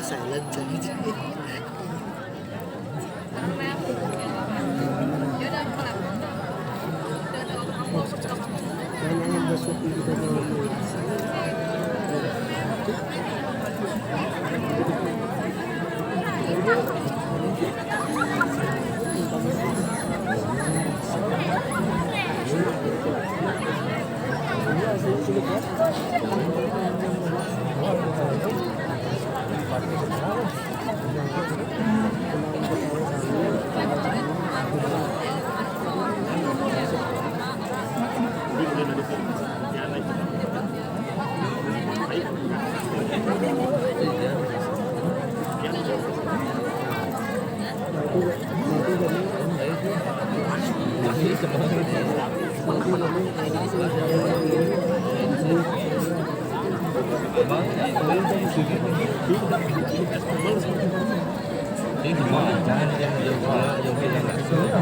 silent jadi. Banyak yang bersupi juga dulu. Ini gimana? Jangan yang kita nggak suka.